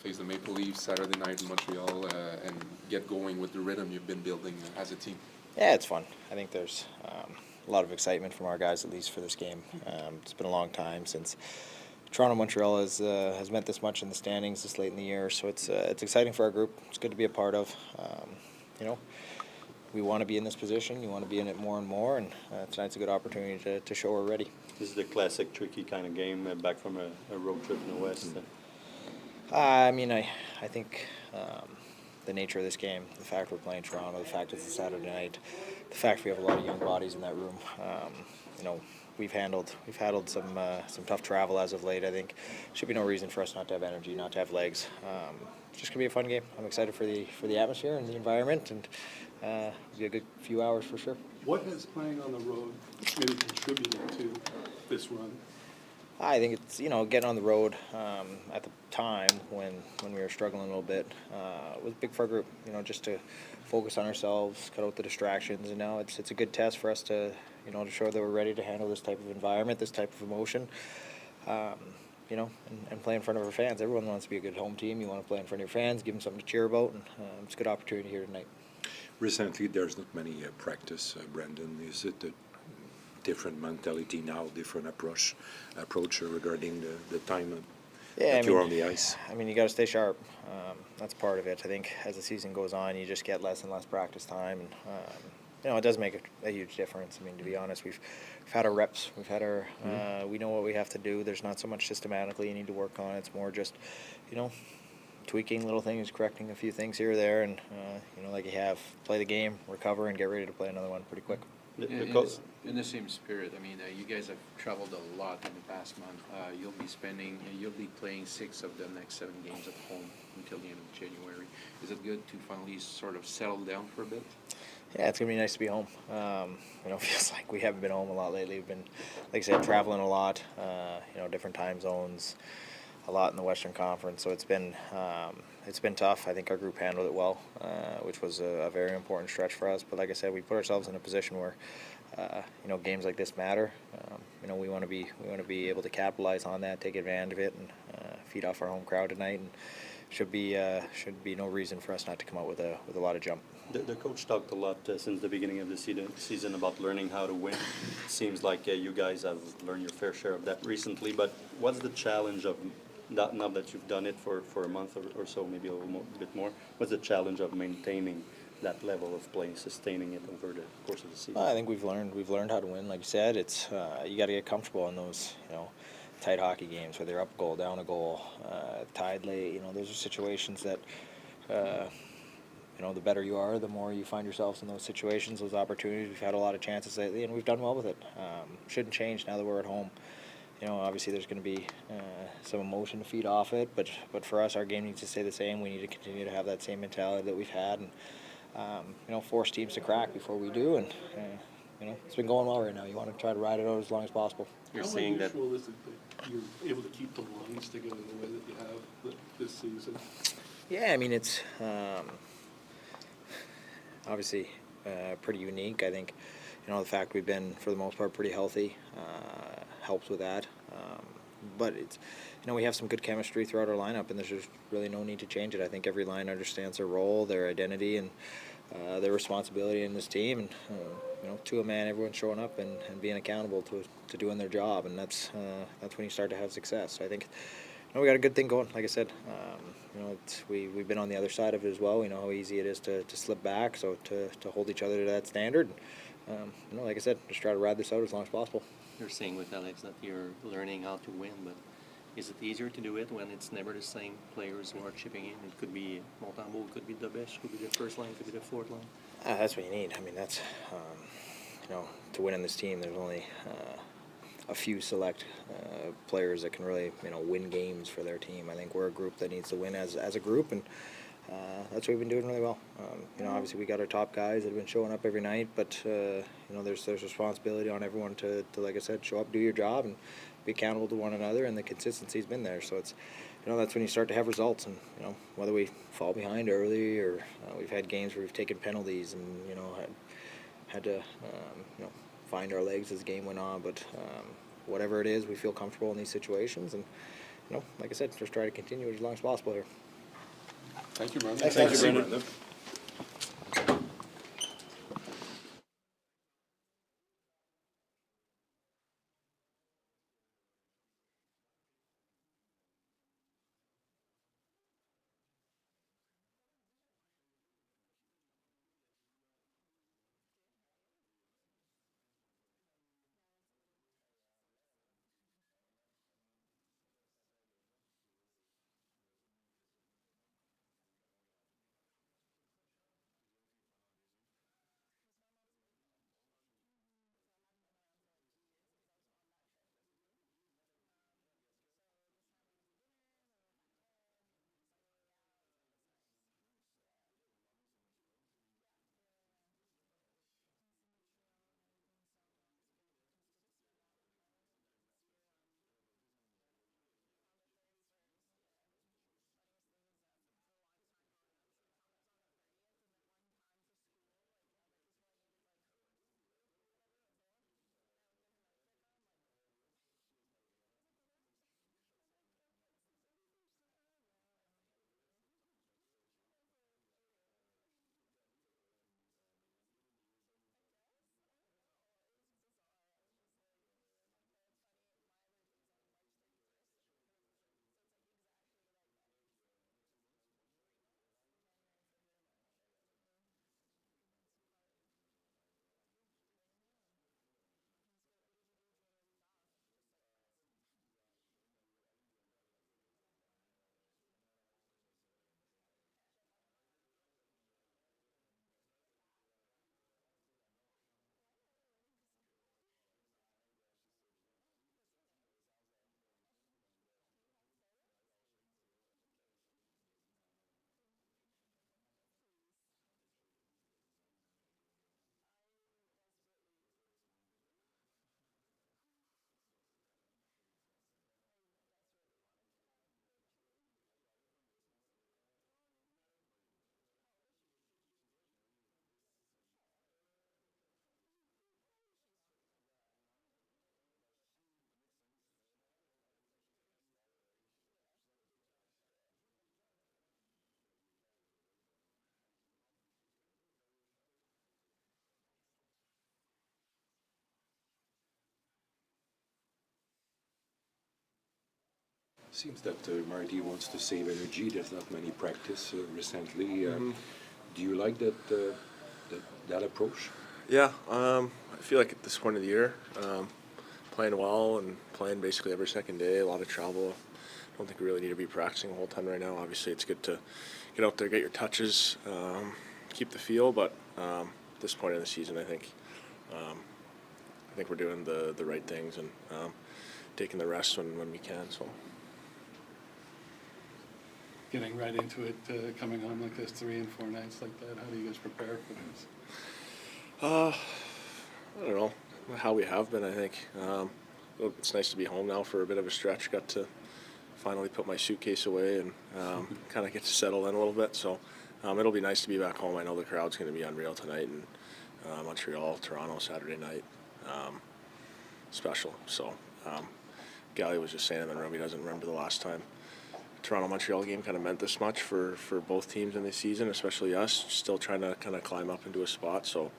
face the Maple Leafs Saturday night in Montreal and get going with the rhythm you've been building as a team? Yeah, it's fun. I think there's a lot of excitement from our guys, at least for this game. It's been a long time since Toronto-Montreal has meant this much in the standings this late in the year, so it's exciting for our group. It's good to be a part of. We want to be in this position. You want to be in it more and more, and tonight's a good opportunity to show we're ready. This is the classic tricky kind of game back from a road trip in the West. I think the nature of this game, the fact we're playing Toronto, the fact it's a Saturday night, the fact we have a lot of young bodies in that room. We've handled some tough travel as of late. I think should be no reason for us not to have energy, not to have legs. It's just gonna be a fun game. I'm excited for the atmosphere and the environment, and it'll be a good few hours for sure. What has playing on the road maybe contributed to this run? I think it's getting on the road at the time when we were struggling a little bit was big for our group. Just to focus on ourselves, cut out the distractions, and now it's a good test for us to to show that we're ready to handle this type of environment, this type of emotion. And play in front of our fans. Everyone wants to be a good home team. You want to play in front of your fans, give them something to cheer about, and it's a good opportunity here tonight. Recently, there's not many practice, Brandon. Is it a different mentality now, different approach regarding the time that you're on the ice? You got to stay sharp. That's part of it. I think as the season goes on, you just get less and less practice time, and it does make a huge difference. To be honest, we've had our reps. We've had our. We know what we have to do. There's not so much systematically you need to work on. It's more just, tweaking little things, correcting a few things here or there, and like you have, play the game, recover, and get ready to play another one pretty quick. In the same spirit, you guys have traveled a lot in the past month. You'll be playing 6 of the next 7 games at home until the end of January. Is it good to finally sort of settle down for a bit? Yeah, it's gonna be nice to be home. Feels like we haven't been home a lot lately. We've been, like I said, traveling a lot. Different time zones, a lot in the Western Conference. So it's been tough. I think our group handled it well, which was a very important stretch for us. But like I said, we put ourselves in a position where, games like this matter. We want to be able to capitalize on that, take advantage of it, and feed off our home crowd tonight. And should be no reason for us not to come out with a lot of jump. The coach talked a lot since the beginning of the season about learning how to win. It seems like you guys have learned your fair share of that recently. But what's the challenge of that, now that you've done it for a month or so, maybe a bit more? What's the challenge of maintaining that level of play, sustaining it over the course of the season? I think we've learned how to win. Like you said, it's you got to get comfortable in those tight hockey games where they're up a goal, down a goal, tied late. Those are situations that. The better you are, the more you find yourselves in those situations, those opportunities. We've had a lot of chances lately, and we've done well with it. Shouldn't change now that we're at home. Obviously there's going to be some emotion to feed off it, but for us, our game needs to stay the same. We need to continue to have that same mentality that we've had, and force teams to crack before we do. And it's been going well right now. You want to try to ride it out as long as possible. You're saying that is it that you're able to keep the lines together the way that you have this season? Yeah, it's. Obviously, pretty unique. I think, the fact we've been, for the most part, pretty healthy helps with that. But it's, we have some good chemistry throughout our lineup, and there's just really no need to change it. I think every line understands their role, their identity, and their responsibility in this team. And, to a man, everyone's showing up and being accountable to doing their job, and that's when you start to have success. So I think, we got a good thing going. Like I said, we've been on the other side of it as well. We know how easy it is to slip back, so to hold each other to that standard. Like I said, just try to ride this out as long as possible. You're saying with Alex that you're learning how to win, but is it easier to do it when it's never the same players who are chipping in? It could be Montembeault, it could be Dobesh, could be the first line, could be the fourth line. That's what you need. That's to win in this team. There's only a few select players that can really win games for their team. I think we're a group that needs to win as a group, and that's what we've been doing really well. Obviously we got our top guys that have been showing up every night, but there's responsibility on everyone to like I said, show up, do your job, and be accountable to one another, and the consistency's been there. So it's that's when you start to have results, and whether we fall behind early or we've had games where we've taken penalties and had to find our legs as the game went on, but whatever it is, we feel comfortable in these situations, and like I said, just try to continue as long as possible here. Thank you, Brendan. Thanks, Thank you, guys. Brendan. Seems that Marty wants to save energy. There's not many practice recently. Do you like that approach? Yeah, I feel like at this point of the year, playing well and playing basically every second day, a lot of travel. I don't think we really need to be practicing a whole ton right now. Obviously, it's good to get out there, get your touches, keep the feel. But at this point in the season, I think we're doing the right things and taking the rest when we can. So. Getting right into it, coming on like this 3 and 4 nights like that, how do you guys prepare for this? I don't know how we have been. I think it's nice to be home now for a bit of a stretch. Got to finally put my suitcase away and kind of get to settle in a little bit. So it'll be nice to be back home. I know the crowd's going to be unreal tonight in Montreal, Toronto, Saturday night. Special. So Gallagher was just saying in the room he doesn't remember the last time Toronto-Montreal game kind of meant this much for both teams in this season, especially us, still trying to kind of climb up into a spot. So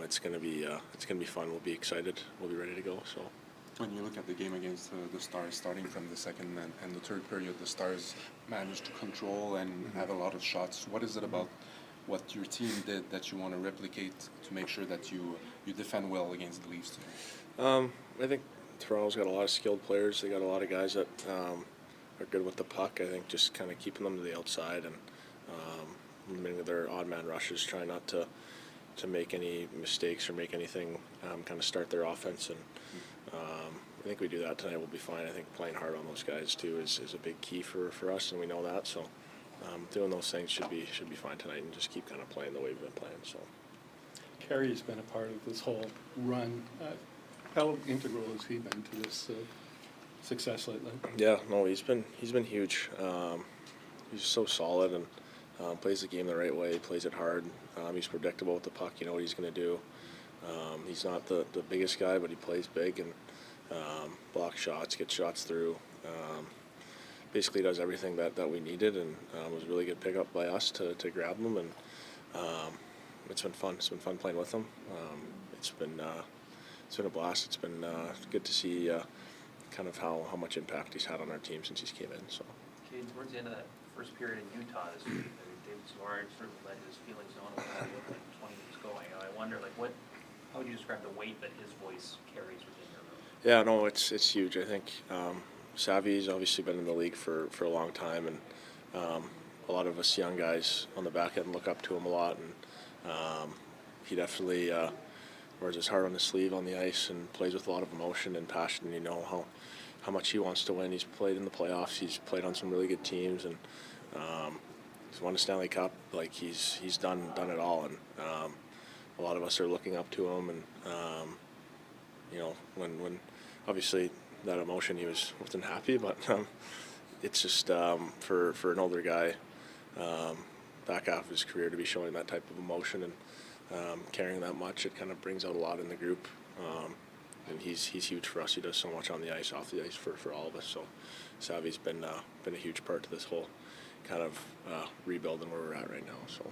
it's gonna be fun. We'll be excited. We'll be ready to go. So When you look at the game against the Stars, starting from the second and the third period, the Stars managed to control and have a lot of shots. What is it about what your team did that you want to replicate to make sure that you defend well against the Leafs today? I think Toronto's got a lot of skilled players. They got a lot of guys that are good with the puck. I think just kind of keeping them to the outside and limiting their odd man rushes, trying not to make any mistakes or make anything kind of start their offense. And I think we do that tonight. We'll be fine. I think playing hard on those guys too is a big key for us, and we know that. So doing those things should be fine tonight, and just keep kind of playing the way we've been playing. So Carey's been a part of this whole run. How integral has he been to this success lately? yeah, no, he's been huge. He's so solid and plays the game the right way. Plays it hard. He's predictable with the puck. You know what he's going to do. He's not the biggest guy, but he plays big and blocks shots, gets shots through. basically does everything that we needed, and it was a really good pickup by us to grab him, and it's been fun. It's been fun playing with him. It's been a blast. It's been good to see kind of how much impact he's had on our team since he's came in. So. Okay, towards the end of that first period in Utah, David Savard sort of let his feelings known about how he looked like 20 was going. I wonder, like, how would you describe the weight that his voice carries within your room? Yeah, no, it's huge. I think Savvy's obviously been in the league for a long time, and a lot of us young guys on the back end look up to him a lot, and he definitely wears his heart on his sleeve on the ice and plays with a lot of emotion and passion. You know how much he wants to win. He's played in the playoffs. He's played on some really good teams, and he's won a Stanley Cup. Like he's done it all, and a lot of us are looking up to him. And you know, when obviously that emotion, he wasn't happy, but it's just for an older guy back half of his career to be showing that type of emotion and carrying that much, it kind of brings out a lot in the group. And he's huge for us. He does so much on the ice, off the ice for all of us. So Savvy's been a huge part to this whole kind of rebuilding where we're at right now. So.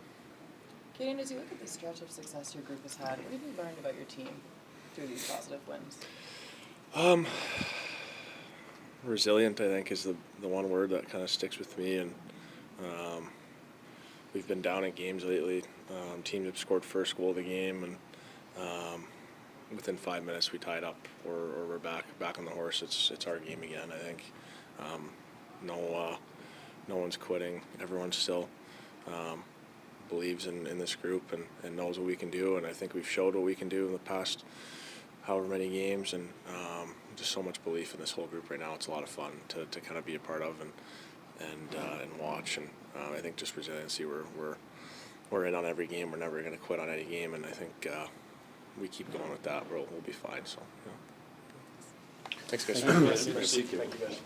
Kaiden, as you look at the stretch of success your group has had, what have you learned about your team through these positive wins? Resilient, I think, is the one word that kind of sticks with me. And we've been down in games lately. Teams have scored first goal of the game, and within 5 minutes we tied up, or we're back on the horse. It's our game again. I think no one's quitting. Everyone still believes in this group and knows what we can do. And I think we've showed what we can do in the past however many games, and just so much belief in this whole group right now. It's a lot of fun to kind of be a part of and watch. And I think just resiliency. We're in on every game. We're never going to quit on any game, and I think we keep going with that. We'll be fine. So, yeah. Thanks, guys. Thank you. Thank you, guys.